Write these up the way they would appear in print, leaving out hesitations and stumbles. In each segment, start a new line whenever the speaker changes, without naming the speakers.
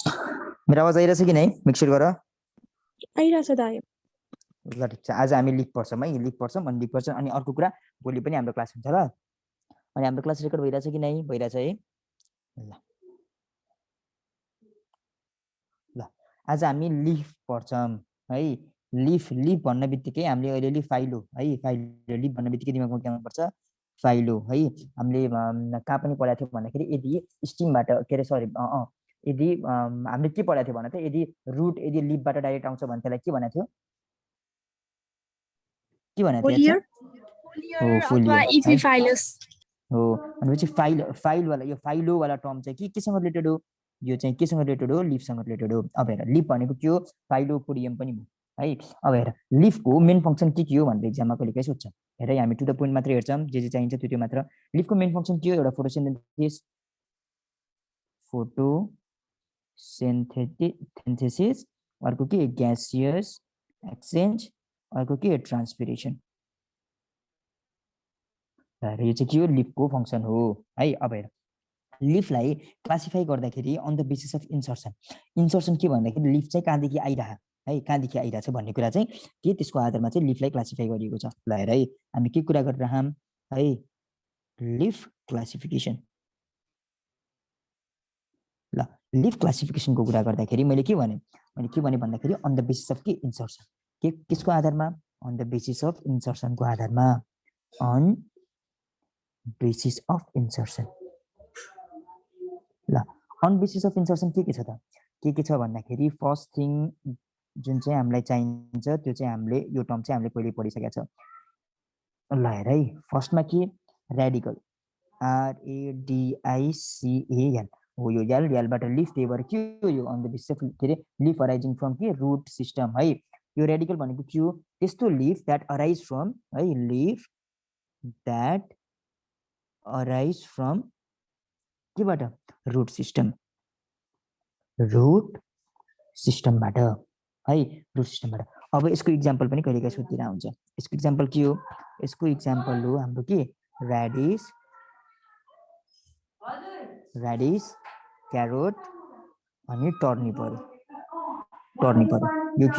मेरो आवाज आइरहेछ कि नै मिक्सर गर
आइरहेछ दाइ
ल ठिक छ आज हामी लिभ पढ्छौँ है लिभ पढ्छौँ अनि लिभ पढ्छौँ अनि अर्को कुरा भोलि पनि हाम्रो क्लास हुन्छ ल अनि हाम्रो क्लास रेकर्ड भइरहेछ कि नै भइरहेछ है ल ल आज हामी लिभ पढ्छौँ है लिफ लिफ भन्न बित्तिकै हामीले अलिअलि फाइलो है फाइलो लिफ भन्न बित्तिकै दिमागमा के आउनुपर्छ फाइलो है हामीले कहाँ पनि पढाएको थियौँ भन्दाखेरि यदि स्टिमबाट के अरे सरी यदि हामीले के पढाएको थियो भने त यदि रुट यदि लिफबाट डाइरेक्ट आउँछ भने त्यसलाई के भनेको थियो के भनेको थियो
अथवा इपिफाइलस
हो भनेपछि फाइल फाइल वाला यो फाइलो वाला टर्म चाहिँ केसँग रिलेटेड हो यो चाहिँ केसँग रिलेटेड हो लिफसँग रिलेटेड हो अब हेर लिफ भनेको के हो फाइलोपोडियम पनि हो है अब हेर लिफको मेन फङ्सन के हो भनेर एक्जाममा कहिले काहीँ सोध्छ हेर हामी टु द पोइन्ट मात्रै हेर्छौँ जे चाहिन्छ त्यो मात्र लिफको मेन फङ्सन के हो एउटा फोटोसिन्थेसिस अर्को के ग्यासियस एक्सचेन्ज अर्को के ट्रान्सपिरेसन यो चाहिँ के हो लिफको फङ्सन हो है अब हेर लिफलाई क्लासिफाई गर्दाखेरि on the basis of insertion के भन्दाखेरि लिफ चाहिँ कहाँदेखि आइरह है कहाँदेखि आइरहेछ भन्ने कुरा चाहिँ के त्यसको आधारमा चाहिँ लिफलाई क्लासिफाई गरिएको छ ल हेर है हामी के कुरा गरिरहँ है लिफ क्लासिफिकेसन ल लिफ क्लासिफिकेसनको कुरा गर्दाखेरि मैले के भने भन्दाखेरि अन द बेसिस अफ के इन्सर्सन केसको आधारमा अन द बेसिस अफ इन्सर्सनको आधारमा अन बेसिस अफ इन्सर्सन ल अन बेसिस अफ इन्सर्सन के छ त के छ भन्दाखेरि फर्स्ट थिङ जुन चाहिँ हामीलाई चाहिन्छ त्यो चाहिँ हामीले यो टर्म चाहिँ हामीले पहिले पढिसकेका छ ल हेर है फर्स्टमा के रेडिकल RADICAL हो यो यालबाट लिफ त्यही भएर के हो यो अन द बेसिस अफ के अरे लिफ अराइजिङ फ्रम के रुट सिस्टम है यो रेडिकल भनेको के हो त्यस्तो लिफ द्याट अराइज फ्रम है लिफ द्याट अराइज फ्रम केबाट रुट सिस्टमबाट है रुट सिस्टमबाट अब यसको इक्जाम्पल पनि कहिले काहीँ सोधिरहेको हुन्छ यसको इक्जाम्पल के हो यसको इक्जाम्पल हो हाम्रो के ऱ्याडिस क्यारोट अनि टर्निपर यो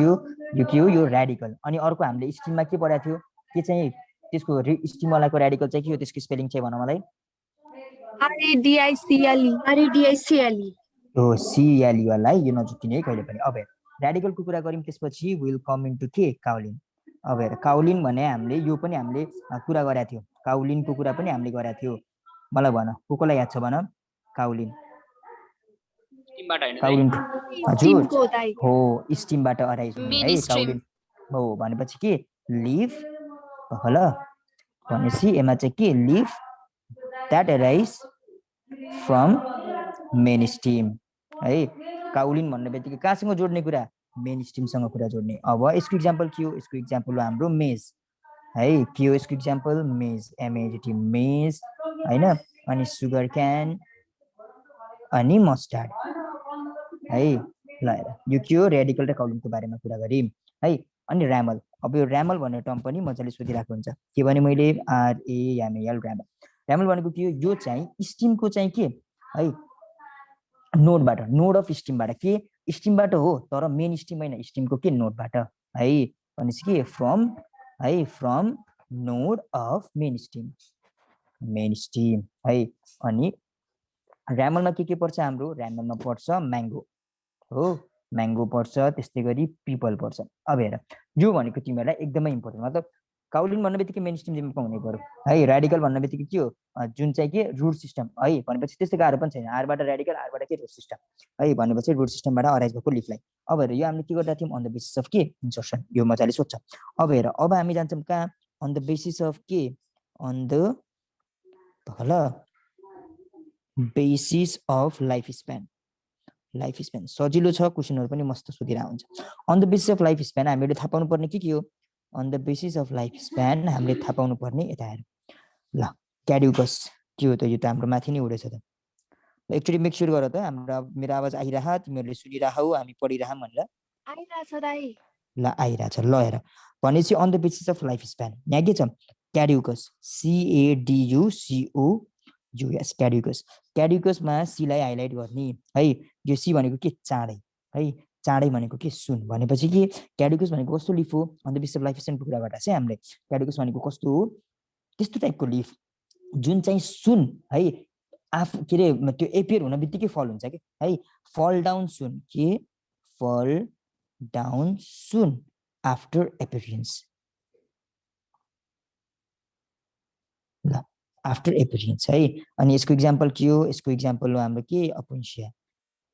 के हो यो रेडिकल अनि अर्को हामीले स्ट्रिममा के पढाएको थियो के चाहिँ त्यसको स्टिमवालाको रेडिकल चाहिँ के हो त्यसको स्पेलिङ चाहिँ भन मलाई
RADICALE
हो CLE वाला है यो नजुकिने है कहिले पनि अब रेडिकलको कुरा गऱ्यौँ त्यसपछि विल कम इन्टु के काउलिन अब हेर काउलिन भने हामीले यो पनि हामीले कुरा गरेका थियौँ काउलिनको कुरा पनि हामीले गरेका थियौँ मलाई भन कोलाई याद छ भन काउलिन हजुर हो स्टिमबाट अराइज हुने है काउलिन हो भनेपछि के लिफ ल भनेपछि यसमा चाहिँ के leaf that arise from main stem है काउलिन भन्ने बित्तिकै कहाँसँग जोड्ने कुरा मेन स्टिमसँग कुरा जोड्ने अब यसको इक्जाम्पल के हो यसको इक्जाम्पल हो हाम्रो मेज है के हो यसको इक्जाम्पल मेज MAZT मेज होइन अनि सुगर क्यान अनि मस्टार्ड है ल हेर यो के हो रेडिकल र काउलिनको बारेमा कुरा गऱ्यौँ है अनि ऱ्यामल अब यो ऱ्यामल भन्ने टर्म पनि मजाले सोधिरहेको हुन्छ के भने मैले RAMAL ऱ्यामल भनेको के हो यो चाहिँ स्टिमको चाहिँ के है नोड अफ स्टिमबाट के स्टिमबाट हो तर मेन स्टिम होइन स्टिमको के नोडबाट है भनेपछि के from node of main stem है अनि ऱ्यामलमा के पर्छ हाम्रो ऱ्यामलमा पर्छ म्याङ्गो पर्छ त्यस्तै गरी पिपल पर्छ अब हेर यो भनेको तिमीहरूलाई एकदमै इम्पोर्टेन्ट मतलब काउलिन भन्ने बित्तिकै मेन स्टिम दिमागमा हुने पर्यो है रेडिकल भन्ने बित्तिकै के हो जुन चाहिँ के रुट सिस्टम है भनेपछि त्यस्तो गाह्रो पनि छैन आरबाट रेडिकल आरबाट के रुट सिस्टम है भनेपछि रुट सिस्टमबाट अराइज भएको लिफलाई अब हेर यो हामीले के गरिरहेको थियौँ अन द बेसिस अफ के इन्सर्सन यो मजाले सोध्छ अब हेर अब हामी जान्छौँ कहाँ अन द बेसिस अफ के on the basis of life span सजिलो छ क्वेसनहरु पनि मस्त सोधिरहेको हुन्छ on the basis of life span हामीले थाहा पाउनु पर्ने के हो on the basis of life span हामीले थाहा पाउनु पर्ने यता हेर ल क्याड्युकस के हो त यो त हाम्रो माथि नै उडेछ त एकचोटि मेक स्योर गर त हाम्रो मेरो आवाज आइरह तिमीहरूले सुनिरहौ हामी पढिरहौँ भनेर
आइराछ दाइ
ल आइराछ ल हेर भनेपछि on the basis of life span यहाँ के छ क्याड्युकस जू यस क्याड्युकस क्याड्युकसमा सीलाई हाइलाइट गर्ने है यो सी भनेको के चाँडै है चाँडै भनेको के सुन भनेपछि के क्याड्युकस भनेको कस्तो लिफ हो अन्त विश्व लाइफ स्टाइलको कुराबाट चाहिँ हामीले क्याड्युकस भनेको कस्तो हो त्यस्तो टाइपको लिफ जुन चाहिँ सुन है आफू के अरे त्यो एपियर हुन बित्तिकै फल हुन्छ कि है फल डाउन सुन के फल डाउन सुन आफ्टर एपियरेन्स ल आफ्टर एपियरेन्स है अनि यसको इक्जाम्पल के हो यसको इक्जाम्पल हो हाम्रो के अपुन्सिया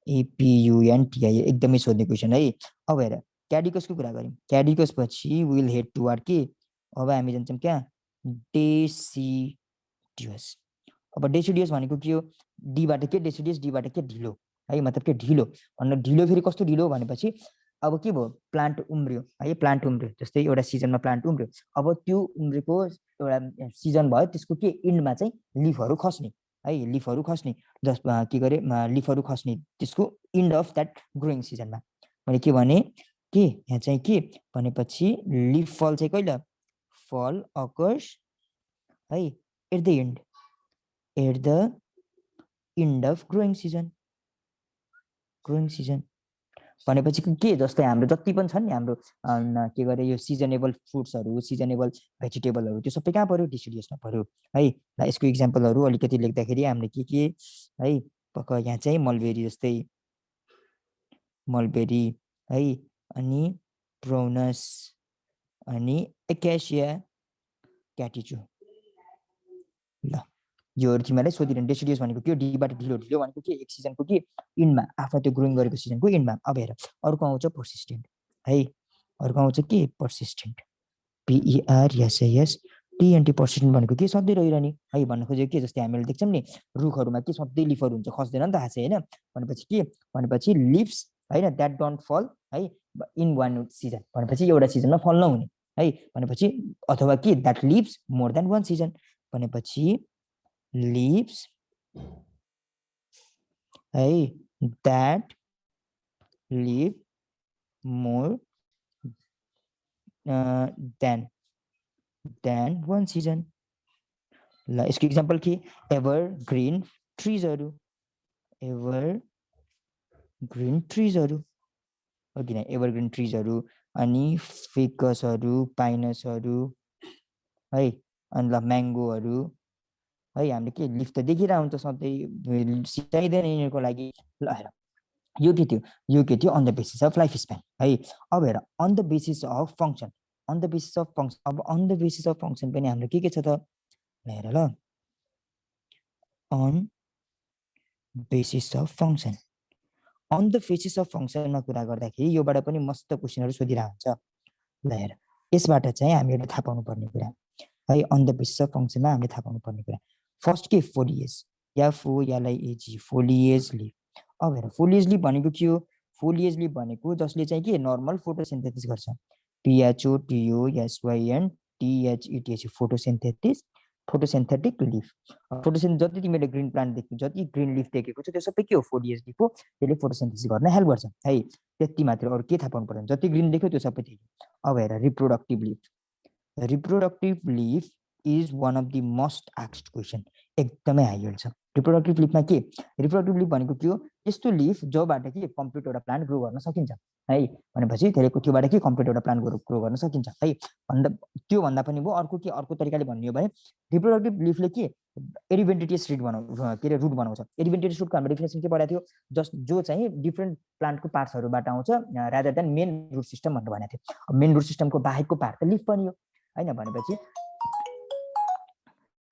एपियुएनटिआई एकदमै सोध्ने क्वेसन है अब हेर क्याडिकसको कुरा गऱ्यौँ क्याडिकस पछि विल हेड टुवार्ड के अब हामी जान्छौँ क्या डेसिडियस अब डेसिडियस भनेको के हो डीबाट के डेसिडियस डीबाट के ढिलो है मतलब के ढिलो भन्नु ढिलो फेरि कस्तो ढिलो भनेपछि अब के भयो प्लान्ट उम्रियो है प्लान्ट उम्रियो जस्तै एउटा सिजनमा प्लान्ट उम्रियो अब त्यो उम्रेको एउटा सिजन भयो त्यसको के इन्डमा चाहिँ लिफहरू खस्ने है लिफहरू खस्ने जसमा के गरे लिफहरू खस्ने त्यसको इन्ड अफ द्याट ग्रोइङ सिजनमा मैले के भने के यहाँ चाहिँ के भनेपछि लिफ फल चाहिँ कहिले फल अकर्स है at the end of growing season भनेपछि के जस्तै हाम्रो जति पनि छन् नि हाम्रो के गरे यो सिजनेबल फ्रुट्सहरू सिजनेबल भेजिटेबलहरू त्यो सबै कहाँ पर्यो डिसिडियसमा पर्यो है ल यसको इक्जाम्पलहरू अलिकति लेख्दाखेरि हामीले के है पक्क यहाँ चाहिँ मलबेरी जस्तै मलबेरी है अनि प्रोनस अनि एकासिया क्याटिचु ल योहरू तिमीलाई सोधिरहनु डेसिडियस भनेको के डीबाट ढिलो ढिलो भनेको के एक सिजनको के इन्डमा आफ्नो त्यो ग्रोइङ गरेको सिजनको इन्डमा अब हेर अर्को आउँछ पर्सिस्टेन्ट है अर्को आउँछ के पर्सिस्टेन्ट PERSIS TNT पर्सिस्टेन्ट भनेको के सधैँ रहिरहने है भन्न खोजेको के जस्तै हामीले देख्छौँ नि रुखहरूमा के सधैँ लिफहरू हुन्छ खस्दैन नि त हाँसे होइन भनेपछि के भनेपछि लिभ्स होइन द्याट डोन्ट फल है इन वान सिजन भनेपछि एउटा सिजनमा फल नहुने है भनेपछि अथवा के that lives more than one season भनेपछि leaves है that live more than one season ल यसको इक्जाम्पल के एभर ग्रीन ट्रिजहरू अघि नै एभरग्रिन ट्रिजहरू अनि फिकसहरू पाइनसहरू है अनि ल म्याङ्गोहरू है हामीले के लिफ त देखिरहेको हुन्छ सधैँ सिकाइँदैन यिनीहरूको लागि ल हेर यो के थियो on the basis of life span है अब हेर on the basis of function अब on the basis of function पनि हाम्रो के छ त हेर ल on basis of function on the basis of फङ्सनमा कुरा गर्दाखेरि योबाट पनि मस्त क्वेसनहरू सोधिरहेको हुन्छ ल हेर यसबाट चाहिँ हामीहरूले थाहा पाउनु पर्ने कुरा है अन द बेसिस अफ फङ्सनमा हामीले थाहा पाउनु पर्ने कुरा फर्स्ट के फोलिएज FOLIAG फोलिएज लिफ अब हेर फोलिएज लिफ भनेको के हो फोलिएज लिफ भनेको जसले चाहिँ के नर्मल फोटोसिन्थेसिस गर्छ PHOTOSYNTHETH फोटोसिन्थेटिक लिफ जति तिमीले ग्रिन प्लान्ट देख्यौ जति ग्रिन लिफ देखेको छ त्यो सबै के हो फोलिएज लिफ हो त्यसले फोटोसिन्थेसिस गर्न हेल्प गर्छ है त्यति मात्र अरू के थाहा पाउनु पर्दैन जति ग्रिन देख्यो त्यो सबै देख्यो अब हेर reproductive leaf is one of the most asked question एकदमै हाइलाइट छ रिप्रोडक्टिभ लिफमा के रिप्रोडक्टिभ लिफ भनेको के हो यस्तो लिफ जोबाट के कम्प्लिट एउटा प्लान्ट ग्रो गर्न सकिन्छ है भनेपछि त्यसले त्योबाट के कम्प्लिट एउटा प्लान्ट ग्रो गर्न सकिन्छ है भन्दा त्यो भन्दा पनि भयो अर्को तरिकाले भन्ने हो भने रिप्रोडक्टिभ लिफले के एडिभेन्टिटियस रुट बनाउँछ एडिभेन्टिटियस रुटको हामीले डेफिनेसन के पढाएको थियो जो चाहिँ डिफ्रेन्ट प्लान्टको पार्ट्सहरूबाट आउँछ rather than main root system भनेर भनेको थियो मेन रुट सिस्टमको बाहेकको पार्ट त लिफ पनि हो होइन भनेपछि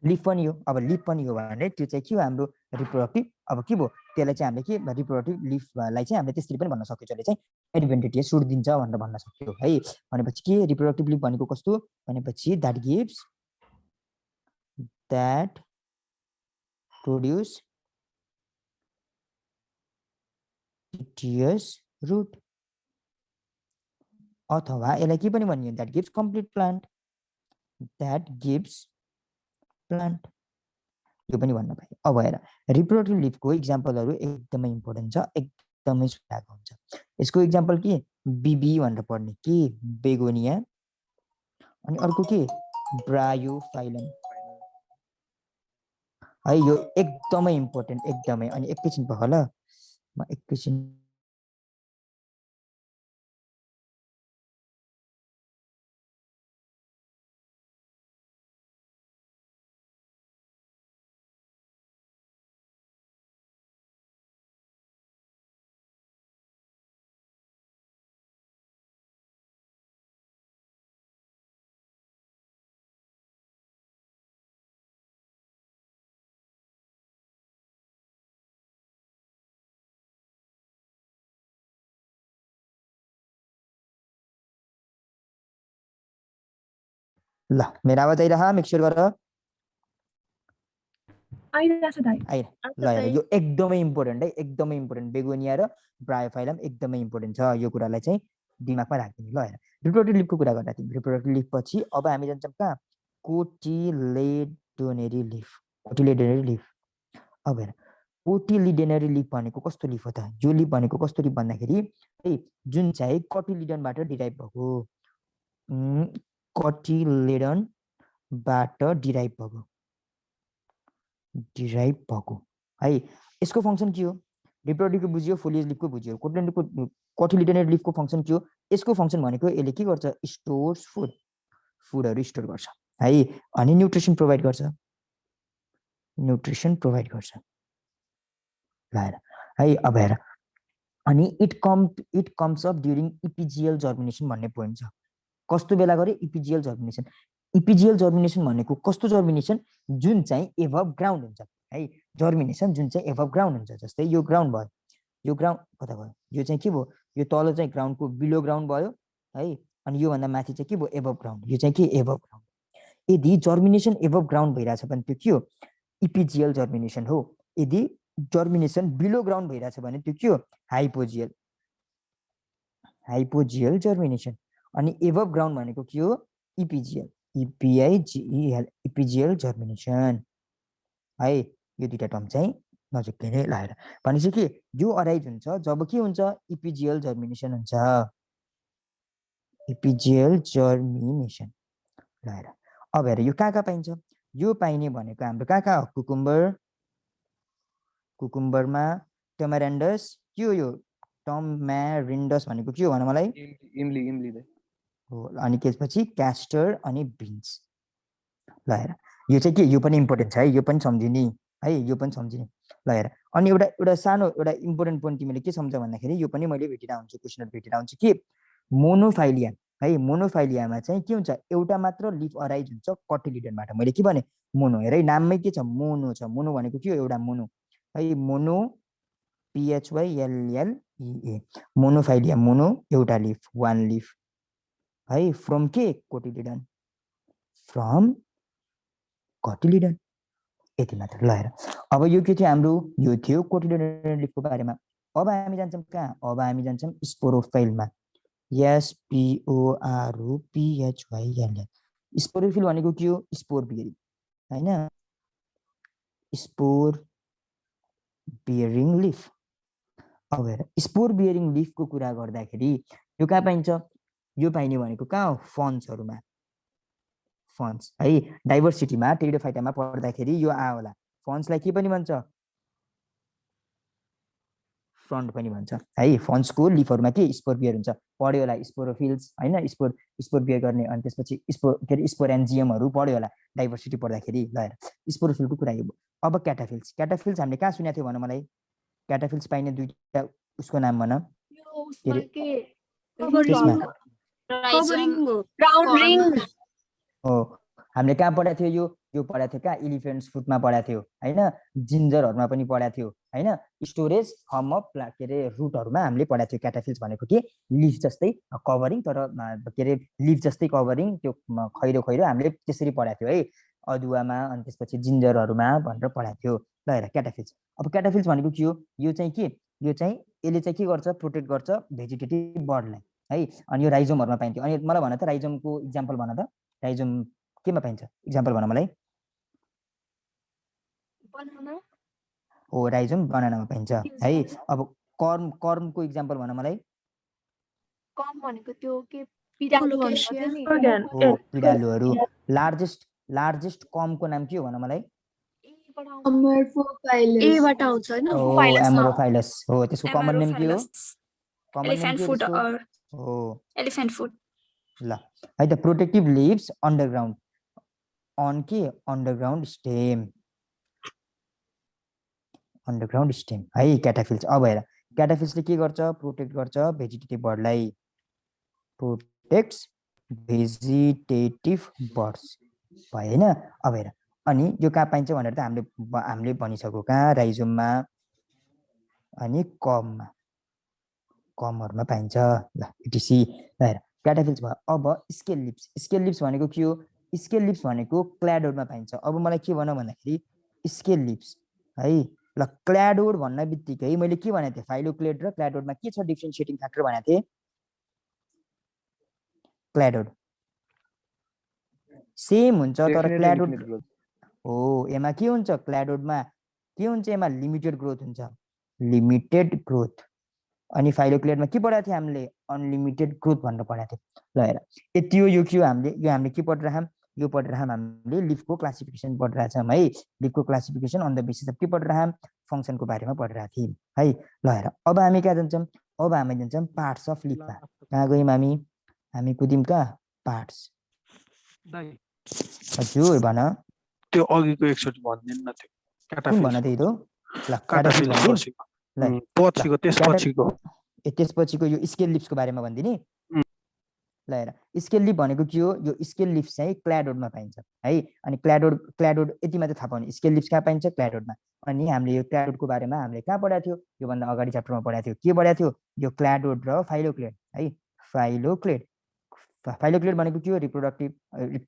लिफ पनि हो अब लिफ पनि हो भने त्यो चाहिँ के हो हाम्रो रिप्रोडक्टिभ अब के भयो त्यसलाई चाहिँ हामीले के रिप्रोडक्टिभ लिफलाई चाहिँ हामीले त्यसरी पनि भन्न सक्यो जसले चाहिँ एडभान्टेजेस रुट दिन्छ भनेर भन्न सक्यो है भनेपछि के रिप्रोडक्टिभ लिफ भनेको कस्तो भनेपछि द्याट गिभ्स द्याट प्रोड्युस टिटियस रुट अथवा यसलाई के पनि भनियो that gives complete plant that gives plant यो पनि भन्न पाए अब हेर रिप्रोडक्टिभ लिफको इक्जाम्पलहरू एकदमै इम्पोर्टेन्ट छ एकदमै सुधाएको हुन्छ यसको इक्जाम्पल के बिबी भनेर पढ्ने के बेगोनिया अनि अर्को के ब्रायोफाइलम है यो एकदमै इम्पोर्टेन्ट एकदमै अनि एकैछिन भयो ल म एकैछिन ल मेरो आवाज आइरह मेक स्योर गर
आइरहेछ दाइ
आइर ल हेर यो एकदमै इम्पोर्टेन्ट है एकदमै इम्पोर्टेन्ट बेगोनिया र ब्रायोफाइलम एकदमै इम्पोर्टेन्ट छ यो कुरालाई चाहिँ दिमागमा राखिदिनु ल हेर रिप्रोडक्टिभ लिफको कुरा गर्दा थियौँ रिप्रोडक्टिभ लिफ पछि अब हामी जान्छौँ कहाँ कोटिलेडोनेरी लिफ कोटिलेडोनेरी लिफ अब हेर कोटिलिडेनरी लिफ भनेको कस्तो लिफ हो त यो लिफ भनेको कस्तो लिफ भन्दाखेरि है जुन चाहिँ कटिलिडनबाट डिराइभ भएको कटिलेडनबाट डिराइभ भएको है यसको फङ्सन के हो रिप्रोडक्टिभको बुझ्यो फोलिएज लिफको बुझ्यो कोटिलिडोनेरी लिफको फङ्सन के हो यसको फङ्सन भनेको यसले के गर्छ स्टोर्स फुडहरू स्टोर गर्छ है अनि न्युट्रिसन प्रोभाइड गर्छ ल हेर है अब हेर अनि it comes up during epigeal germination भन्ने पोइन्ट छ कस्तो बेला गरे इपिजिएल जर्मिनेसन भनेको कस्तो जर्मिनेसन जुन चाहिँ एभब ग्राउन्ड हुन्छ है जर्मिनेसन जुन चाहिँ एभब ग्राउन्ड हुन्छ जस्तै यो ग्राउन्ड भयो यो ग्राउन्ड कता भयो यो चाहिँ के भयो यो तल चाहिँ ग्राउन्डको बिलो ग्राउन्ड भयो है अनि योभन्दा माथि चाहिँ के भयो एभब ग्राउन्ड यो चाहिँ के एभब ग्राउन्ड यदि जर्मिनेसन एभब ग्राउन्ड भइरहेछ भने त्यो के हो इपिजिएल जर्मिनेसन हो यदि जर्मिनेसन बिलो ग्राउन्ड भइरहेछ भने त्यो के हो हाइपोजियल जर्मिनेसन अनि एभब ग्राउन्ड भनेको के हो इपिजिएल जर्मिनेसन है यो दुईटा टर्म चाहिँ नजिकै नै लगाएर भनेपछि के यो अराइज हुन्छ जब के हुन्छ इपिजिएल जर्मिनेसन हुन्छ लगाएर अब हेर यो कहाँ पाइन्छ यो पाइने भनेको हाम्रो कहाँ हो कुकुम्बरमा टमारेन्डस के हो यो टमारिन्डस भनेको के हो भन मलाई
इम्ली
हो अनि त्यसपछि क्यास्टर अनि बिन्स ल हेर यो चाहिँ के यो पनि इम्पोर्टेन्ट छ है यो पनि सम्झिने है यो पनि सम्झिने ल हेर अनि एउटा सानो एउटा इम्पोर्टेन्ट पोइन्ट तिमीले के सम्झ भन्दाखेरि यो पनि मैले भेटिरहेको हुन्छु क्वेसनहरू भेटिरहेको हुन्छु कि मोनोफाइलिया है मोनोफाइलियामा चाहिँ के हुन्छ एउटा मात्र लिफ अराइज हुन्छ कटिलिडनबाट मैले के भने मोनो हेर है नाममै के छ मोनो भनेको के हो एउटा मोनो है मोनो PHYLLEA मोनोफाइलिया मोनो एउटा लिफ वान लिफ है फ्रम के कोटिलिडन यति मात्र ल हेर अब यो के थियो हाम्रो यो थियो कोटिलिडन लिफको बारेमा अब हामी जान्छौँ कहाँ अब हामी जान्छौँ स्पोरोफाइलमा SPOROPHYLL स्पोरोफिल भनेको के हो स्पोर बियरिङ हैन स्पोर बियरिङ लिफ अब हेर स्पोर बियरिङ लिफको कुरा गर्दाखेरि यो कहाँ पाइन्छ यो पाइने भनेको कहाँ हो फन्सहरुमा फन्स है डाइभर्सिटीमा टेरिडोफाइटामा पढ्दाखेरि यो आ होला फन्सलाई के पनि भन्छ फ्रन्ट पनि भन्छ है फन्सको लिफहरुमा के स्पोर बियर हुन्छ पढ्यो होला स्पोरोफिल्स हैन स्पोर बियर गर्ने अनि त्यसपछि स्पोरेन्जियमहरु पढ्यो होला डाइभर्सिटी पढ्दाखेरि ल हेर स्पोरोफिलको कुरा यो अब क्याटाफिल्स हामीले कहाँ सुनेको थियो भन मलाई क्याटाफिल्स पाइने दुईटा उसको नाम भन हो हामीले कहाँ पढाएको थियो यो पढाएको थियो कहाँ इलिफेन्ट्स फुटमा पढाएको थियो हैन जिन्जरहरुमा पनि पढाएको थियो हैन स्टोरेज फर्म अफ के रे रुटहरुमा हामीले पढाएको थियो क्याटाफिल्स भनेको के लिफ जस्तै कभरिङ तर के रे लिफ जस्तै कभरिङ त्यो खैरो हामीले त्यसरी पढाएको थियो है अदुवामा अनि त्यसपछि जिन्जरहरुमा भनेर पढाएको थियो ल हेर क्याटाफिल्स अब क्याटाफिल्स भनेको के हो यो चाहिँ के यो चाहिँ यसले चाहिँ के गर्छ प्रोटेक्ट गर्छ भेजिटेटिभ बर्डलाई है अनि यो राइजोमहरुमा पाइन्थ्यो अनि मलाई भन त राइजोमको एक्जाम्पल भन त राइजोम केमा पाइन्छ एक्जाम्पल भन मलाई हो राइजोम बनानामा पाइन्छ है अब कर्मको एक्जाम्पल भन मलाई
कर्म भनेको त्यो के पिडालुहरु
लार्जेस्ट कर्मको नाम के हो भन मलाई
Amorphophilus.
एबाट आउँछ हैन
हो
फाइलस
एमोरोफाइलस हो त्यसको कमन नेम के हो कमन नेम
एलिफेन्ट
के हो
फुट
त्यसको
अर
हो
एलिफेन्ट फुट
ल है त प्रोटेक्टिभ लिभ्स अन्डरग्राउन्ड अन के अन्डरग्राउन्ड स्टेम है क्याटाफिल्स अब हेर क्याटाफिल्सले के गर्छ प्रोटेक्ट गर्छ भेजिटेटिभ बर्डलाई प्रोटेक्ट्स भेजिटेटिभ बर्ड्स भयो होइन अब हेर अनि यो कहाँ पाइन्छ भनेर त हामीले भनिसक्यो कहाँ राइजोममा अनि कमहरूमा पाइन्छ ल इटिसी ल हेर क्याटाफिल्स भयो अब स्केल लिप्स भनेको के हो स्केल लिप्स भनेको क्ल्याडोडमा पाइन्छ अब मलाई के भन भन्दाखेरि स्केल लिप्स है ल क्ल्याडोड भन्न बित्तिकै मैले के भनेको थिएँ फाइलोक्लेड र क्ल्याडोडमा के छ डिफ्रेन्सिएटिङ फ्याक्टर भनेको थिएँ क्ल्याडोड सेम हुन्छ तर क्ल्याडोड हो एमा के हुन्छ क्ल्याडोडमा के हुन्छ एमा लिमिटेड ग्रोथ हुन्छ लिमिटेड ग्रोथ अनि फाइलोक्लेडमा के पढाएको थियो हामीले अनलिमिटेड ग्रोथ भनेर पढाएको थियो ल हेर यति हो यो हामीले के पढिरहेछौँ यो पढिरहेछौँ हामीले लिफको क्लासिफिकेसन पढिरहेछौँ है लिफको classification on the basis of के पढिरहेछौँ फङ्सनको बारेमा पढिरहेको थियौँ है ल हेर अब हामी कहाँ जान्छौँ अब हामी जान्छौँ पार्ट्स अफ लिफमा कहाँ गयौँ हामी कुद्यौँ कहाँ पार्ट्स हजुर भन
त्यो अघिको एकचोटि भनिदिनु न त्यो
कुन भन त्यही त ल क्याटाफिल्स भनिदिउँ ल
पछिको त्यसपछिको
त्यसपछिको यो स्केल लिप्सको बारेमा भनिदिने ल हेर स्केल लिप भनेको के हो यो स्केल लिप्स चाहिँ क्ल्याडोडमा पाइन्छ है अनि क्ल्याडोड यति मात्र थाहा पाउने स्केल लिप्स कहाँ पाइन्छ क्ल्याडोडमा अनि हामीले यो क्ल्याडोडको बारेमा हामीले कहाँ पढाएको थियो योभन्दा अगाडि च्याप्टरमा पढाएको थियो के पढाएको थियो यो क्ल्याडोड र फाइलोक्लेड है फाइलोक्लेड भनेको के हो रिप्रोडक्टिभ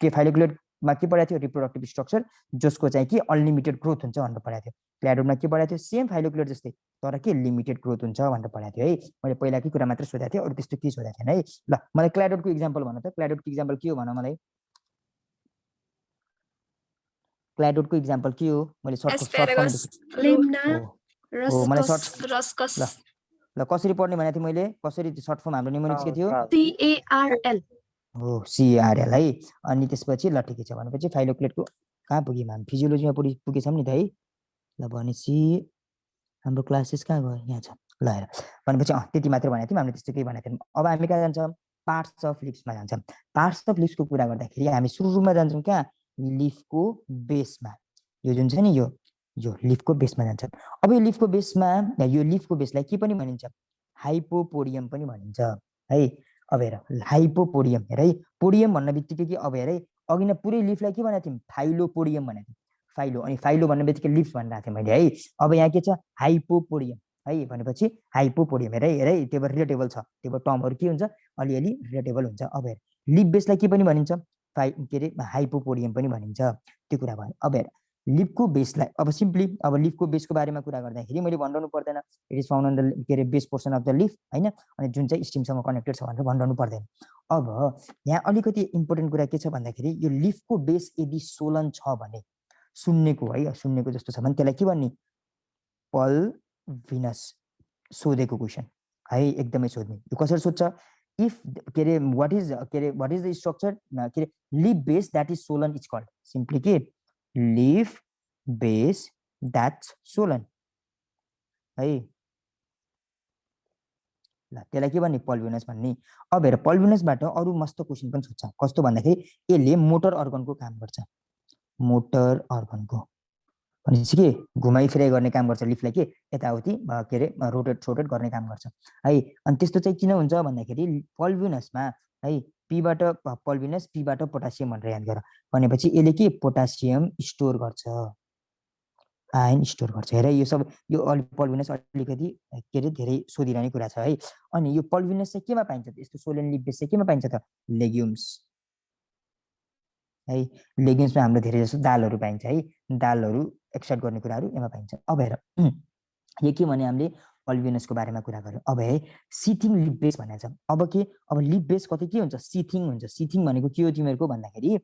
के फाइलोक्लेडमा के पढाएको थियो रिप्रोडक्टिभ स्ट्रक्चर जसको चाहिँ के अनलिमिटेड ग्रोथ हुन्छ भनेर पढाएको थियो क्ल्याडोडमा के पढाएको थियो सेम फाइलोक्लेड जस्तै तर के लिमिटेड ग्रोथ हुन्छ भनेर पढाएको थियो है मैले पहिलाकै कुरा मात्र सोधेको थिएँ अरू त्यस्तो केही सोधेको थिएन है ल मलाई क्ल्याडोडको इक्जाम्पल भन त क्ल्याडोडको इक्जाम्पल के हो भन मलाई क्ल्याडोडको इक्जाम्पल के हो मैले सर्ट मलाई सर्ट ल कसरी पढ्ने भनेको थिएँ मैले कसरी सर्ट फर्म हाम्रो निमोनिक्स के थियो
CARL
हो CARL है अनि त्यसपछि ल ठिकै छ भनेपछि फाइलोक्लेडको कहाँ पुग्यौँ हामी फिजियोलोजीमा पुगेछौँ नि त है ल भनेपछि हाम्रो क्लासेस कहाँ गयो यहाँ छ ल हेर भनेपछि त्यति मात्र भनेको थियौँ हामीले त्यस्तो केही भनेको थियौँ अब हामी कहाँ जान्छौँ पार्ट्स अफ लिप्समा जान्छौँ पार्ट्स अफ लिप्सको कुरा गर्दाखेरि हामी सुरुमा जान्छौँ कहाँ लिफको बेसमा यो जुन छ नि यो लिफको बेसमा जान्छ अब यो लिफको बेसलाई के पनि भनिन्छ हाइपोपोडियम पनि भनिन्छ है अब हेर हाइपोपोडियम हेर है पोडियम भन्न बित्तिकै कि अब हेर है अघि नै पुरै लिफलाई के भनेको थियौँ थाइलोपोडियम भनेको थियौँ अनि फाइलो भन्ने बित्तिकै लिप्स भनिरहेको थिएँ मैले है अब यहाँ के छ हाइपोपोडियम है भनेपछि हाइपोपोडियम हेर है टेबल रिलेटेबल छ टेबल टर्महरू के हुन्छ अलिअलि रिलेटेबल हुन्छ अब हेर लिप बेसलाई के पनि भनिन्छ के अरे हाइपोपोडियम पनि भनिन्छ त्यो कुरा भयो अब हेर लिफको बेसलाई अब सिम्पली अब लिफको बेसको बारेमा कुरा गर्दाखेरि मैले भनिरहनु पर्दैन it is found on the के अरे base portion of the leaf होइन अनि जुन चाहिँ स्टिमसँग कनेक्टेड छ भनेर भनिरहनु पर्दैन अब यहाँ अलिकति इम्पोर्टेन्ट कुरा के छ भन्दाखेरि यो लिफको बेस यदि सोलन छ भने सुन्नेको जस्तो छ भने त्यसलाई के भन्ने पल्भिनस सोधेको क्वेसन है एकदमै सोध्ने यो कसरी सोध्छ इफ के अरे वाट इज द स्ट्रक्चर के अरे leaf base that is swollen is called simply के लिफ बेस द्याट्स सोलन है ल त्यसलाई के भन्ने पल्भिनस भन्ने अब हेर पल्भिनसबाट अरू मस्त क्वेसन पनि सोध्छ कस्तो भन्दाखेरि यसले मोटर अर्गनको काम गर्छ मोटर अर्गनको भनेपछि के घुमाइफिराइ गर्ने काम गर्छ लिफलाई के यताउति के अरे रोटेट गर्ने काम गर्छ है अनि त्यस्तो चाहिँ किन हुन्छ भन्दाखेरि पल्भिनसमा है पीबाट पल्भिनस पीबाट पोटासियम भनेर याद गर भनेपछि यसले के पोटासियम स्टोर गर्छ आयन स्टोर गर्छ हेर यो सब यो पल्भिनस अलिकति के अरे धेरै सोधिरहने कुरा छ है अनि यो पल्भिनस चाहिँ केमा पाइन्छ यस्तो सोलन लिफ बेस चाहिँ केमा पाइन्छ त लेग्युम्स है लेग्युम्समा हाम्रो धेरै जस्तो दालहरू पाइन्छ है दालहरू एक्सट्र्याक्ट गर्ने कुराहरू यसमा पाइन्छ अब हेर यो के भने हामीले पल्भिनसको बारेमा कुरा गर्यौँ अब है सिथिङ लिफ बेस भनेको छ अब लिफ बेस कति के हुन्छ सिथिङ हुन्छ सिथिङ भनेको के हो तिमीहरूको भन्दाखेरि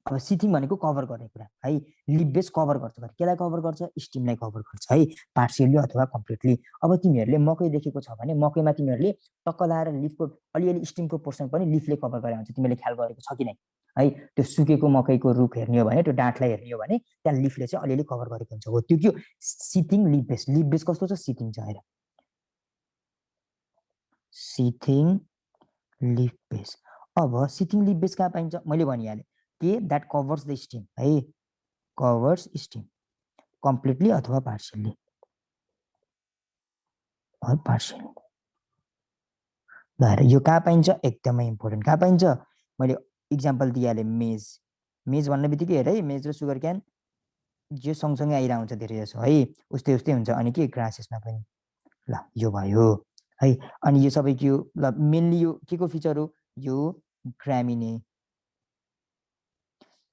अब सिथिङ भनेको कभर गर्ने कुरा है लिफ बेस कभर गर्छ केलाई कभर गर्छ स्टिमलाई कभर गर्छ है पार्सियली अथवा कम्प्लिटली अब तिमीहरूले मकै देखेको छ भने मकैमा तिमीहरूले टक्क लाएर लिफको अलिअलि स्टिमको पोर्सन पनि लिफले कभर गरे हुन्छ तिमीले ख्याल गरेको छ कि नै है त्यो सुकेको मकैको रुख हेर्ने हो भने त्यो डाँठलाई हेर्ने हो भने त्यहाँ लिफले चाहिँ अलिअलि कभर गरेको हुन्छ हो त्यो के सिथिङ लिफ बेस कस्तो छ सिथिङ छ हेर सिथिङ लिफ बेस अब सिथिङ लिफ बेस कहाँ पाइन्छ मैले भनिहालेँ के द्याट कभर्स द स्टिम है कभर्स स्टिम कम्प्लिटली अथवा पार्शियली पार्शियली ल यो कहाँ पाइन्छ एकदमै इम्पोर्टेन्ट कहाँ पाइन्छ मैले इक्जाम्पल दिइहालेँ मेज भन्ने बित्तिकै हेर है मेज र सुगर क्यान जो सँगसँगै आइरहेको हुन्छ धेरै जसो है उस्तै उस्तै हुन्छ अनि के ग्रासेसमा पनि ल यो भयो है अनि यो सबै के हो ल मेनली यो के को फिचर हो यो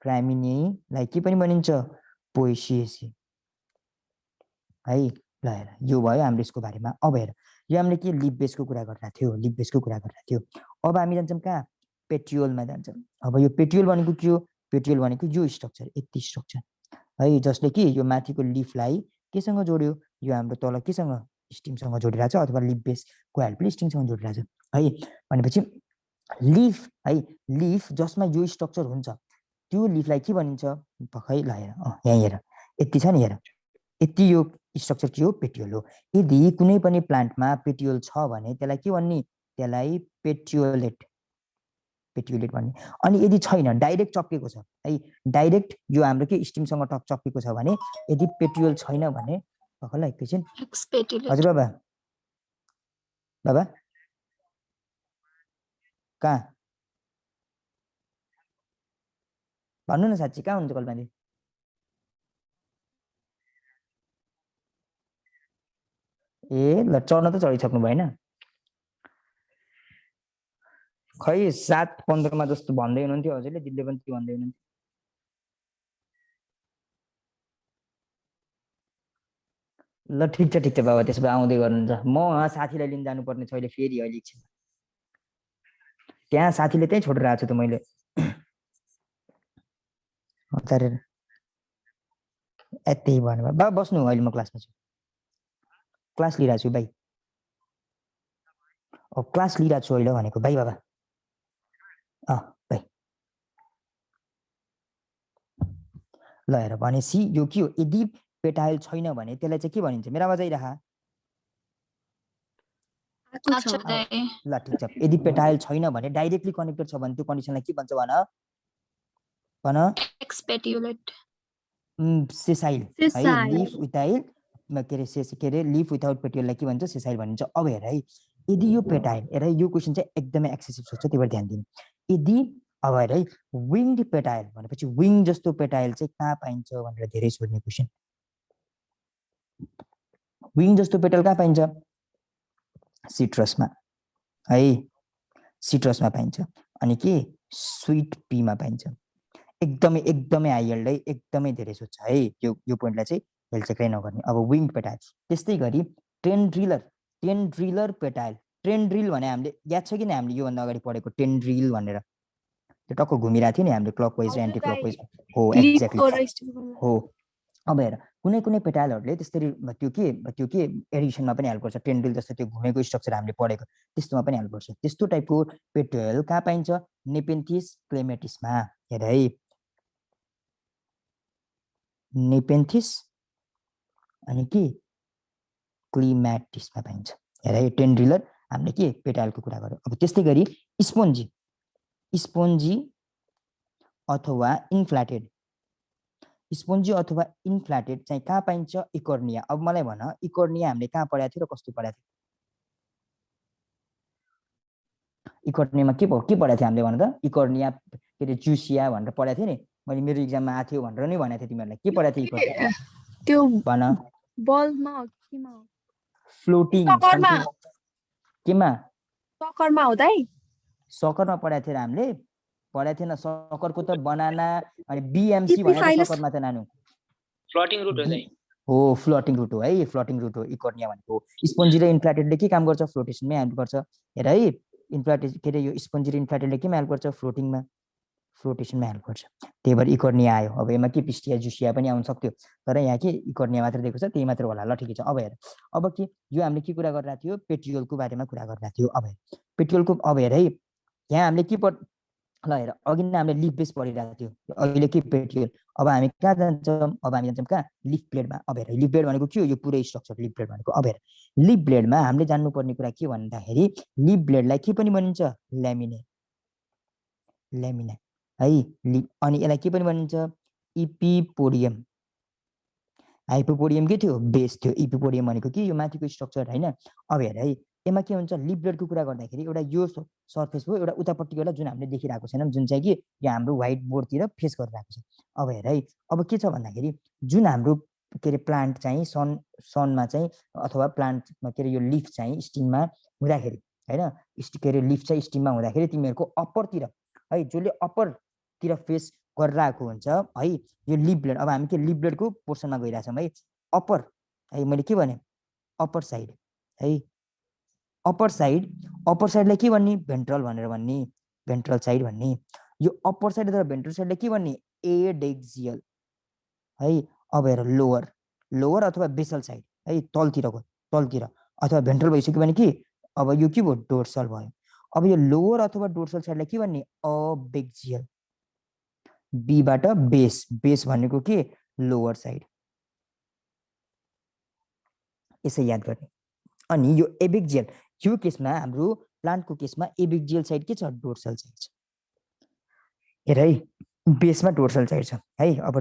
ग्रामिनेलाई के पनि भनिन्छ पोएसिएसी है ल हेर यो भयो हाम्रो यसको बारेमा अब हेर यो हामीले के लिफ बेसको कुरा गरिरहेको थियो अब हामी जान्छौँ कहाँ पेट्रियोलमा जान्छौँ अब यो पेट्रियोल भनेको के हो पेट्रियोल भनेको यो स्ट्रक्चर यति स्ट्रक्चर है जसले कि यो माथिको लिफलाई केसँग जोड्यो यो हाम्रो तल केसँग स्टिमसँग जोडिरहेछ अथवा लिफ बेसको हेल्पले स्टिमसँग जोडिरहेछ है भनेपछि लिफ है लिफ जसमा यो स्ट्रक्चर हुन्छ त्यो लिफलाई के भनिन्छ भर्खरै ल हेर यहाँ हेर यति छ नि हेर यति यो स्ट्रक्चर के हो पेट्रियोल हो यदि कुनै पनि प्लान्टमा पेट्रियोल छ भने त्यसलाई के भन्ने त्यसलाई पेट्रियोलेट भन्ने अनि यदि छैन डाइरेक्ट चप्केको छ है डाइरेक्ट यो हाम्रो के स्टिमसँग चप्केको छ भने यदि पेट्रियोल छैन भने भर्खर एकैछिन हजुर बाबा कहाँ भन्नु न साँच्ची कहाँ हुन्छ कल्पनाले ए ल चढ्न त चढिसक्नु भएन खै 7:15 जस्तो भन्दै हुनुहुन्थ्यो हजुरले दिदीले पनि त्यो भन्दै हुनुहुन्थ्यो ल ठिक छ बाबा त्यसो भए आउँदै गर्नुहुन्छ म साथीलाई लिन जानुपर्ने छ अहिले फेरि अहिले एकछिन त्यहाँ साथीले त्यही छोडेर आएको छु त मैले हतारेर त्यही भन्नु बाबा बस्नु अहिले म क्लासमा छु क्लास लिइरहेको छु भाइ क्लास लिइरहेको छु अहिले भनेको भाइ बाबा भाइ ल हेर भनेपछि यो के हो यदि पेटाइल छैन भने त्यसलाई चाहिँ के भनिन्छ मेरो आवाज आइरह ल ठिक छ यदि पेटाइल छैन भने डाइरेक्टली कनेक्टेड छ भने त्यो कन्डिसनलाई के भन्छ भन
एक्सपेटियोलेट
सेसाइल है लिफ विदाउट के अरे लिफ विदाउट पेटियोललाई के भन्छ सेसाइल भनिन्छ अब हेर है यदि यो पेटाइल हेर यो क्वेसन चाहिँ एकदमै एक्सेसिभ सोध्छ त्यही भएर ध्यान दिनु यदि अब हेर है विङ्ड पेटाइल भनेपछि विङ जस्तो पेटाइल चाहिँ कहाँ पाइन्छ भनेर धेरै सोध्ने क्वेसन विङ जस्तो पेटाइल कहाँ पाइन्छ सिट्रसमा है सिट्रसमा पाइन्छ अनि के स्वीट पीमा पाइन्छ एकदमै हाई है एकदमै धेरै सोध्छ है यो पोइन्टलाई चाहिँ हेलचेक्राइ नगर्ने अब विङ पेटाइल त्यस्तै गरी टेन्ड्रिलर पेटाइल टेन्ड्रिल भने हामीले याद छ कि नै हामीले योभन्दा अगाडि पढेको टेन्ड्रिल भनेर त्यो टक्क घुमिरहेको थियो नि हामीले क्लकवाइज र एन्टी क्लकवाइज हो एक्ज्याक्टली हो अब हेर कुनै पेटाइलहरूले त्यसरी त्यो के एडिसनमा पनि हेल्प गर्छ टेन्ड्रिल जस्तो त्यो घुमेको स्ट्रक्चर हामीले पढेको त्यस्तोमा पनि हेल्प गर्छ त्यस्तो टाइपको पेटाइल कहाँ पाइन्छ नेपेन्थिस क्लेमेटिसमा हेर है नेपेन्थिस अनि के क्लिम्याटिसमा पाइन्छ हेर है टेन्ड्रिलर हामीले के पेटाइलको कुरा गर्यो अब त्यस्तै गरी स्पोन्जी अथवा इन्फ्ल्याटेड चाहिँ कहाँ पाइन्छ इकोर्निया अब मलाई भन इकोर्निया हामीले कहाँ पढाएको थियो र कस्तो पढाएको थियो इकोर्नियामा के पढाएको थियो हामीले भन त इकोर्निया के अरे जुसिया भनेर पढाएको थियो नि मैले मेरो इक्जाममा आएको थियो भनेर नै भनेको थिएँ तिमीहरूलाई के पढाएको थियो इकोर्निया
त्यो
भन
बलमा
फ्लोटिङ केमा
सकरमा हुँदै
सकरमा पढाएको थियो हामीले पढाएको थिएन सकरको त बनाना अनि बीएमसी भनेको सकरमा त नानु
फ्लोटिङ रुट
हो फ्लोटिङ रुट हो है फ्लोटिङ रुट हो इकोर्निया भनेको स्पोन्जी र इन्फ्ल्याटेडले के काम गर्छ फ्लोटेसनमै हेल्प गर्छ हेर है इन्फ्ल्याटेड के अरे यो स्पोन्जी र इन्फ्ल्याटेडले केमा हेल्प गर्छ फ्लोटेसनमा हेल्प गर्छ त्यही भएर इकोर्निया आयो अब यसमा के पिस्टिया जुसिया पनि आउन सक्थ्यो तर यहाँ के इकोर्निया मात्र दिएको छ त्यही मात्र होला ल ठिकै छ अब हेर अब के यो हामीले के कुरा गरिरहेको थियो पेट्रियोलको बारेमा कुरा गरिरहेको थियो अब पेट्रियोलको अब हेर है यहाँ हामीले के ल हेर अघि नै हामीले लिफ बेस पढिरहेको थियो अहिले के पेटियोल अब हामी कहाँ जान्छौँ अब हामी जान्छौँ कहाँ लिफ ब्लेडमा अब हेर लिफ ब्लेड भनेको के हो यो पुरै स्ट्रक्चर लिफ ब्लेड भनेको अब हेर लिफ ब्लेडमा हामीले जान्नुपर्ने कुरा के भन्दाखेरि लिफ ब्लेडलाई के पनि भनिन्छ ल्यामिना ल्यामिना है अनि यसलाई के पनि भनिन्छ इपिपोडियम हाइपोपोडियम के थियो बेस थियो इपिपोडियम भनेको के यो माथिको स्ट्रक्चर हैन अब हेर है यसमा के हुन्छ लिफ ब्लेडको कुरा गर्दाखेरि एउटा यो सर्फेस भयो एउटा उतापट्टिको जुन हामीले देखिरहेको छैनौँ जुन चाहिँ कि यो हाम्रो व्हाइट बोर्डतिर फेस गरिरहेको छ अब हेर है अब के छ भन्दाखेरि जुन हाम्रो के अरे प्लान्ट चाहिँ सनमा चाहिँ अथवा प्लान्टमा के अरे यो लिफ चाहिँ स्टिममा हुँदाखेरि हैन के अरे लिफ चाहिँ स्टिममा हुँदाखेरि तिमीहरूको अप्परतिर है जसले अप्परतिर फेस गरिरहेको हुन्छ है यो लिफ ब्लेड अब हामी के लिफ ब्लेडको पोर्सनमा गइरहेछौँ है अप्पर है मैले के भने अप्पर साइड है अप्पर साइडलाई के भन्ने भेन्ट्रल भनेर भन्ने भेन्ट्रल साइड भन्ने यो अप्पर साइड अथवा भेन्ट्रल साइडलाई के भन्ने एडेक्सियल है अब हेर लोवर अथवा बेसल साइड है तलतिर अथवा भेन्ट्रल भइसक्यो भने कि अब यो के भयो डोर्सल भयो अब यो लोवर अथवा डोर्सल साइडलाई के भन्ने अबेक्सियल बीबाट बेस भनेको के लोवर साइड यसै याद गर्ने अनि यो एबेक्सियल यो केसमा हाम्रो प्लान्टको केसमा एबेक्सियल साइड के छ डोर्सल साइड छ हेर है बेसमा डोर्सल साइड छ है अब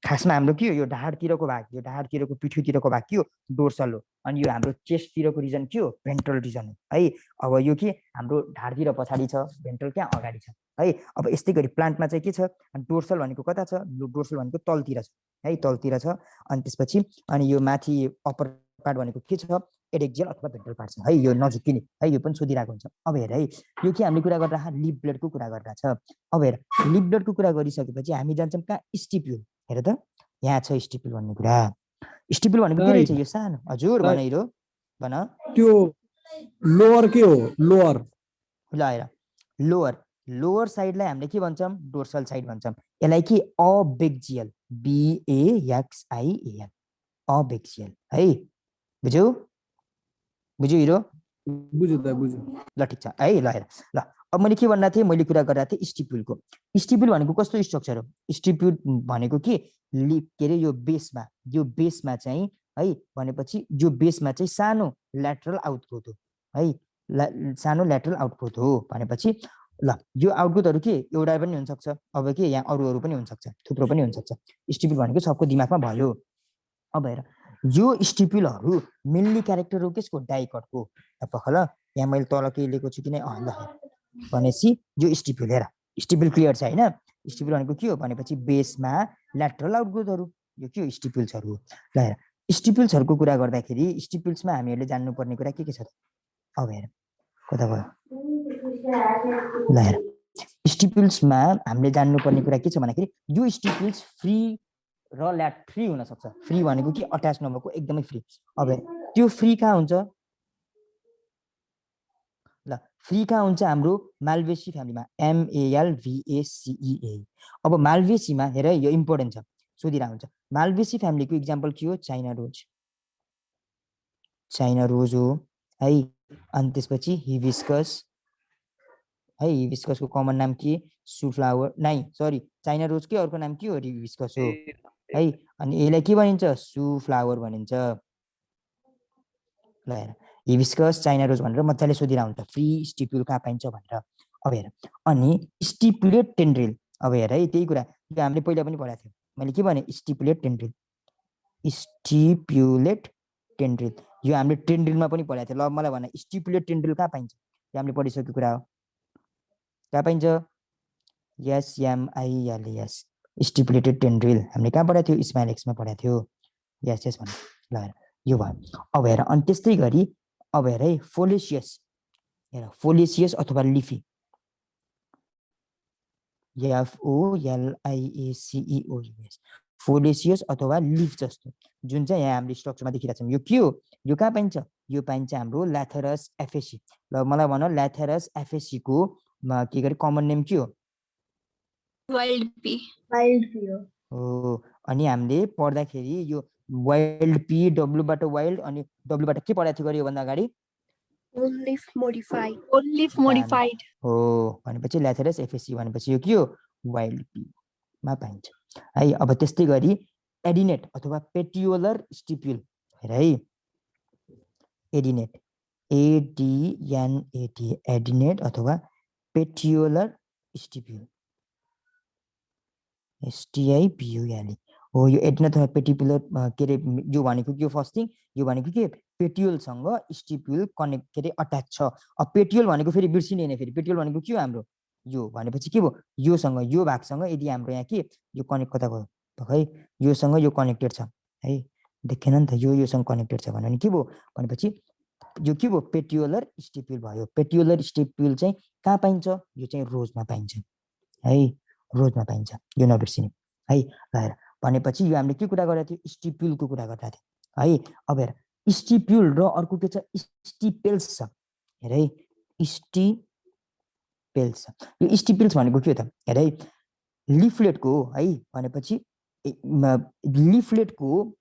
खासमा हाम्रो के हो यो ढाडतिरको भाग यो ढाडतिरको पिठ्युतिरको भाग के हो डोर्सल हो अनि यो हाम्रो चेस्टतिरको रिजन के हो भेन्ट्रल रिजन हो है अब यो के हाम्रो ढाडतिर पछाडि छ भेन्ट्रल क्या अगाडि छ है अब यस्तै गरी प्लान्टमा चाहिँ के छ डोर्सल भनेको कता छ डोर्सल भनेको तलतिर छ है तलतिर छ अनि त्यसपछि अनि यो माथि अप्पर पार्ट भनेको के छ एडेक्सियल अथवा भेन्ट्रल पार्ट छ है यो नझुक्किने है यो पनि सोधिरहेको हुन्छ अब हेर है यो के हामीले कुरा गरिरहेको लिफ ब्लेडको कुरा गरिरहेको छ अब हेर लिफ ब्लेडको कुरा गरिसकेपछि हामी जान्छौँ कहाँ स्टिप्युल हेर त यहाँ छ स्टिप्युल भन्ने कुरा स्टिप्युल भनेको के रहेछ यो सानो हजुर भन हिरो भन
त्यो लोअर के हो लोअर
ल हेर लोअर साइडलाई हामीले के भन्छौँ डोर्सल साइड भन्छौँ यसलाई के अबेक्सियल BAXIAL अबेक्सियल है बुझ्यौ हिरो
बुझ्यो
ल ठिक छ है ल हेर ल अब मैले के भन्दा थिएँ मैले कुरा गरिरहेको थिएँ स्टिप्युलको स्टिप्युल भनेको कस्तो स्ट्रक्चर हो स्टिप्युल भनेको के अरे यो बेसमा चाहिँ है भनेपछि यो बेसमा चाहिँ सानो ल्याटरल आउटग्रोथ हो है सानो ल्याटरल आउटग्रोथ हो भनेपछि ल यो आउटग्रोथहरू के एउटा पनि हुनसक्छ अब के यहाँ अरू पनि हुनसक्छ थुप्रो पनि हुनसक्छ स्टिप्युल भनेको सबको दिमागमा भयो अब हेर यो स्टिप्युलहरू मेनली क्यारेक्टर हो केसको डाइकटको पख ल यहाँ मैले तल के लेखेको छु कि नै ल भनेपछि यो स्टिप्युल हेर स्टिप्युल क्लियर छ होइन स्टिप्युल भनेको के हो भनेपछि बेसमा ल्याटरल आउटग्रोथहरू यो के हो स्टिप्युल्सहरू ल हेर स्टिप्युल्सहरूको कुरा गर्दाखेरि स्टिप्युल्समा हामीहरूले जान्नुपर्ने कुरा के छ अब हेर कता भयो ल हेर स्टिप्युल्समा हामीले जान्नुपर्ने कुरा के छ भन्दाखेरि यो स्टिप्युल्स फ्री र फ्री हुन सक्छ फ्री भनेको कि अट्याच नभएको एकदमै फ्री अब त्यो फ्री कहाँ हुन्छ ल फ्री कहाँ हुन्छ हाम्रो माल्भेसी फ्यामिलीमा MALVACEA अब माल्भेसीमा हेर यो इम्पोर्टेन्ट छ सोधिरहेको हुन्छ माल्भेसी फ्यामिलीको इक्जाम्पल के हो चाइना रोज हो है अनि त्यसपछि हिबिस्कस है हिबिस्कसको कमन नाम के सुफ्लावर चाइना रोजकै अर्को नाम के हो हिबिस्कस हो है अनि यसलाई के भनिन्छ सुफ्लावर भनिन्छ ल हेर हिबिस्कस चाइना रोज भनेर मजाले सोधिरहेको हुन्छ फ्री स्टिप्युल कहाँ पाइन्छ भनेर अब हेर अनि स्टिपुलेट टेन्ड्रिल अब हेर है त्यही कुरा यो हामीले पहिला पनि पढाएको थियौँ मैले के भने स्टिपुलेट टेन्ड्रिल यो हामीले टेन्ड्रिलमा पनि पढाएको थियौँ ल मलाई भन स्टिपुलेट टेन्ड्रिल कहाँ पाइन्छ यो हामीले पढिसकेको कुरा हो कहाँ पाइन्छ SMILES स्टिपुलेटेड टेन्ड्रिल हामीले कहाँ पढाएको थियो स्माइल एक्समा पढाएको थियो यस भन्नु ल हेर यो भयो अब हेर अनि त्यस्तै गरी अब हेर है फोलिसियस अथवा लिफी FOLIACEOUS फोलिसियस अथवा लिफ जस्तो जुन चाहिँ यहाँ हामीले स्ट्रक्चरमा देखिरहेको छौँ यो के हो यो कहाँ पाइन्छ यो पाइन्छ हाम्रो ल्याथरस एफएसी ल मलाई भन ल्याथरस एफएसी को के गरे कमन नेम के हो
वाइल्ड पी
हो अनि हामीले पढ्दाखेरि यो वाइल्ड पी डब्लुबाट वाइल्ड अनि डब्लुबाट के पढाएको थियो गरे योभन्दा अगाडि
Only modified. Only modified.
हो भनेपछि ल्याथेरस एफएसी भनेपछि यो के हो वाइल्ड पी मा पाइन्छ है। अब त्यस्तै गरी एडिनेट अथवा पेटियोलर स्टिप्युल है एडिनेट एडिएनएटी एडिनेट अथवा पेटियोलर स्टिप्युल एसटीआईपियुएल हो। यो एडिनेट अथवा पेटिपुलर के अरे यो भनेको के फर्स्ट थिङ यो भनेको के पेटियोलसँग स्टिप्युल कनेक्ट के अरे अट्याच छ। अब पेटियोल भनेको फेरि बिर्सिने होइन, फेरि पेटियोल भनेको के हो हाम्रो यो भनेपछि के भयो योसँग यो भागसँग यदि हाम्रो यहाँ के यो कनेक्ट कता भयो है योसँग यो कनेक्टेड छ है देखेन नि त योसँग कनेक्टेड छ भने के भयो भनेपछि यो के भयो पेटियोलर स्टिप्युल भयो। पेटियोलर स्टिप्युल चाहिँ कहाँ पाइन्छ यो चाहिँ रोजमा पाइन्छ है रोजमा पाइन्छ यो नबिर्सिने है। ल भनेपछि यो हामीले के कुरा गरेको थियो स्टिप्युलको कुरा गर्दा थियो है। अब हेर स्टिप्युल र अर्को के छ स्टिपेल्स छ हेर है स्टिपेल्स छ। यो स्टिपेल्स भनेको के हो त हेर है लिफलेटको है भनेपछि लिफलेटको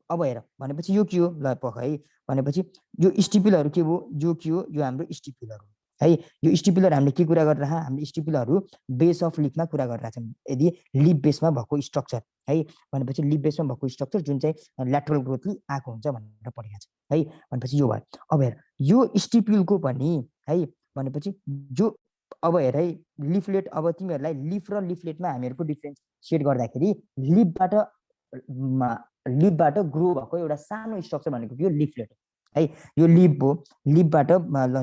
अब हेर भनेपछि यो के हो ल पख है भनेपछि यो स्टिप्युलहरू के हो यो के हो यो हाम्रो स्टिप्युलहरू है। यो स्टिप्युलर हामीले के कुरा गरिरह हामीले स्टिप्युलहरू बेस अफ लिफमा कुरा गरिरहेका छौँ यदि लिफ बेसमा भएको स्ट्रक्चर है भनेपछि लिफ बेसमा भएको स्ट्रक्चर जुन चाहिँ ल्याटरल ग्रोथली आएको हुन्छ भनेर पढेको छ है भनेपछि यो भयो। अब हेर यो स्टिप्युलको पनि है भनेपछि जो अब हेर है लिफलेट अब तिमीहरूलाई लिफ र लिफलेटमा हामीहरूको डिफ्रेन्सिएट गर्दाखेरि लिफबाट ग्रो भएको एउटा सानो स्ट्रक्चर भनेको यो लिफलेट है। यो लिफ हो लिफबाट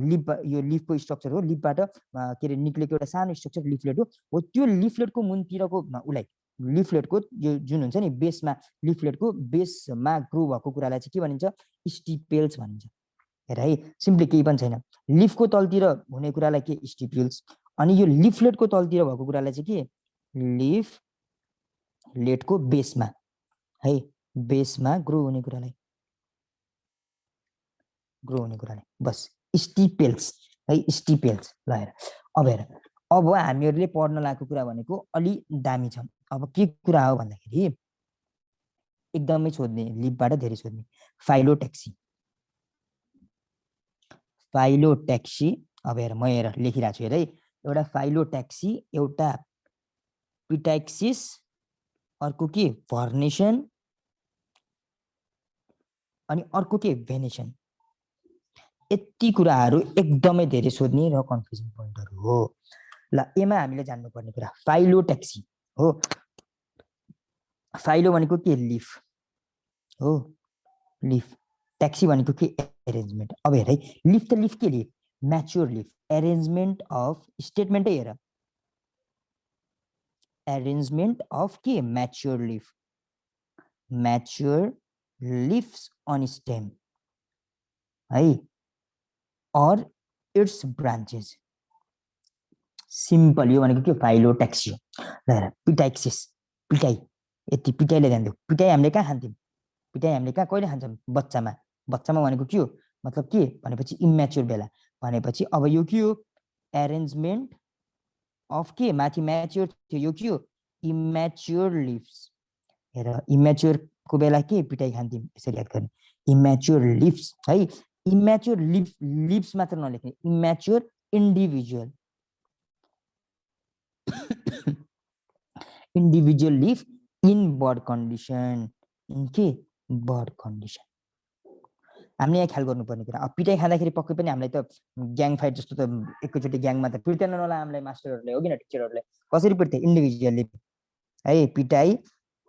लिफ यो लिफको स्ट्रक्चर हो लिफबाट के अरे निक्लेको एउटा सानो स्ट्रक्चर लिफलेट हो त्यो लिफलेटको मुनतिरको उसलाई लिफलेटको यो जुन हुन्छ नि बेसमा लिफलेटको बेसमा ग्रो भएको कुरालाई चाहिँ के भनिन्छ स्टिपेल्स भनिन्छ हेर है सिम्पली केही पनि छैन। लिफको तलतिर हुने कुरालाई के स्टिप्युल्स अनि यो लिफलेटको तलतिर भएको कुरालाई चाहिँ के लिफलेटको बेसमा है बेसमा ग्रो हुने कुरालाई बस स्टिपेल्स है स्टिपेल्स ल हेर अब हामीहरूले पढ्न लागेको कुरा भनेको अलि दामी छ। अब के कुरा हो भन्दाखेरि एकदमै सोध्ने लिफबाट धेरै सोध्ने फाइलोट्याक्सी अब हेर म हेर लेखिरहेको छु हेर है एउटा फाइलोट्याक्सी एउटा पिटाक्सिस अर्को के भर्नेसन अनि अर्को के भेनेसन यति कुराहरू एकदमै धेरै सोध्ने र कन्फ्युजन पोइन्टहरू हो। ल एमा हामीले जान्नुपर्ने कुरा फाइलोट्याक्सी हो। फाइलो भनेको के लिफ हो लिफ ट्याक्सी भनेको के एरेन्जमेन्ट। अब हेर है लिफ त लिफ के leaf mature leaf arrangement of स्टेटमेन्टै हेर एरेन्जमेन्ट अफ के म्याच्योर लिफ्स अन स्टेम है और इट्स ब्रान्चेस सिम्पल यो भनेको के फाइलोट्याक्सी हो। ल हेर पिटाक्सिस पिटाइ यति पिटाइले जान्थ्यौ पिटाइ हामीले कहाँ खान्थ्यौँ पिटाइ हामीले कहाँ कहिले खान्छौँ बच्चामा भनेको के हो मतलब के भनेपछि इम्याच्योर बेला भनेपछि अब यो के हो एरेन्जमेन्ट अफ के माथि म्याच्योर थियो यो के हो इम्याच्योर लिफ्स हेर इम्याच्योरको बेला के पिटाइ खान्थ्यौँ यसरी याद गर्ने इम्याच्योर लिफ्स है इम्याच्योर लिफ्स मात्र नलेख्ने immature individual leaf in bud condition in के बर्ड कन्डिसन हामीले यहाँ ख्याल गर्नुपर्ने कुरा। अब पिटाइ खाँदाखेरि पक्कै पनि हामीलाई त ग्याङ फाइट जस्तो त एकैचोटि ग्याङमा त पिट्दैन होला हामीलाई मास्टरहरूले हो किन टिचरहरूले कसरी पिट्थे इन्डिभिजुअली है पिटाइ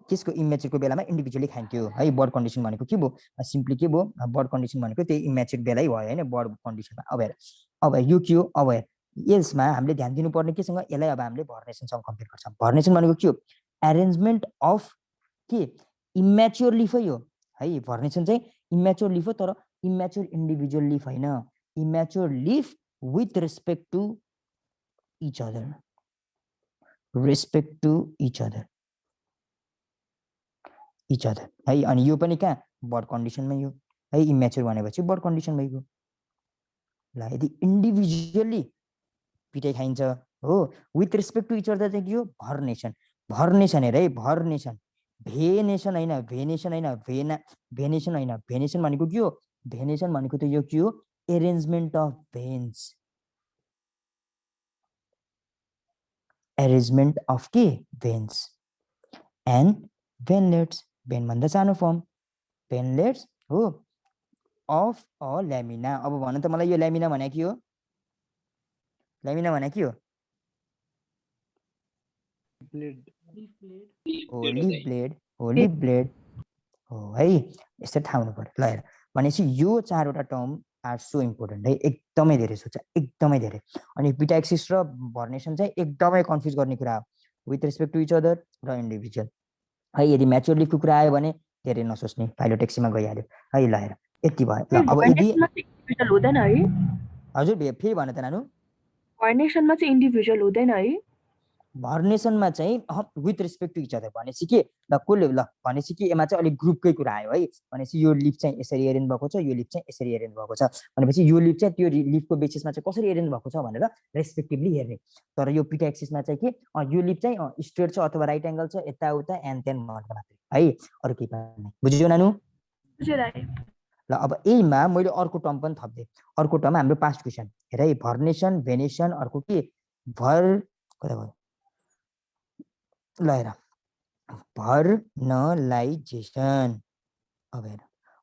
त्यसको इमेच्योरको बेलामा इन्डिभिजुअली खान्थ्यो है। बर्ड कन्डिसन भनेको के भयो सिम्पली के भयो बर्ड कन्डिसन भनेको त्यही इमेच्योर बेलै भयो होइन बर्ड कन्डिसनमा। अब हेर अब यो के हो अब हेर यसमा हामीले ध्यान दिनुपर्ने केसँग यसलाई अब हामीले भर्नेसनसँग कम्पेयर गर्छौँ। भर्नेसन भनेको के हो एरेन्जमेन्ट अफ के इम्याच्योर लिफै हो है भर्नेसन चाहिँ इम्याच्योर लिफ हो तर इम्याच्योर इन्डिभिजुअल लिफ होइन immature leaf with respect to each other है। अनि यो पनि कहाँ बर्ड कन्डिसनमै हो है इम्याच्योर भनेपछि बर्ड कन्डिसनमै हो। ल यदि इन्डिभिजुअली पिटाइ खाइन्छ हो with respect to each other चाहिँ के हो भर्नेसन हेर है भर्नेसन भेनेसन होइन भेनेसन भनेको के हो भेनेसन भनेको त यो के हो arrangement of veins. Arrangement of के veins. And venlets. Vein भन्दा सानो form. Venlets हो of a lamina. अब भन त मलाई यो ल्यामिना भने के हो? ल्यामिना भने के हो? Leaf blade. हो leaf blade. हो है यसरी थाहा हुनु पर्यो। ल हेर भनेपछि यो चारवटा टर्म आर सो इम्पोर्टेन्ट है, एकदमै धेरै सोच, एकदमै धेरै। अनि पिटाक्सिस र भर्नेसन चाहिँ एकदमै कन्फ्युज गर्ने कुरा हो with respect to each other र इन्डिभिजुअल है। यदि म्याच्योर लिफको कुरा आयो भने धेरै नसोच्ने, फाइलोटेक्सीमा गइहाल्यो है। ल हेर यति भयो। ल अब यदि
हुँदैन है,
हजुर फेरि भन त नानु।
भर्नेसनमा चाहिँ इन्डिभिजुअल हुँदैन है।
भर्नेसनमा चाहिँ with respect to each other भनेपछि के ल कसले ल भनेपछि कि यसमा चाहिँ अलिक ग्रुपकै कुरा आयो है। भनेपछि यो लिफ चाहिँ यसरी एरेन्ज भएको छ, यो लिफ चाहिँ यसरी एरेन्ज भएको छ भनेपछि यो लिफ चाहिँ त्यो लिफको बेसिसमा चाहिँ कसरी एरेन्ज भएको छ भनेर रेस्पेक्टिभली हेर्ने। तर यो पिटाक्सिसमा चाहिँ के यो लिफ चाहिँ स्ट्रेट छ अथवा राइट एङ्गल छ यताउता एन्ड देन भनेर मात्रै है, अरू केही पनि। बुझ्यो नानु? ल अब यहीमा मैले अर्को टर्म पनि थप्दिएँ। अर्को टर्म हाम्रो पास्ट क्वेसन हेर है, भर्नेसन भेनेसन, अर्को के कता भयो? ल हेर भर्नलाइजेसन। अब हेर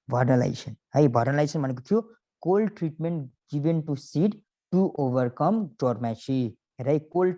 भर्नलाइजेसन है, भर्नलाइजेसन भनेको थियो cold treatment given to seed to overcome dormancy. हेर है कोल्ड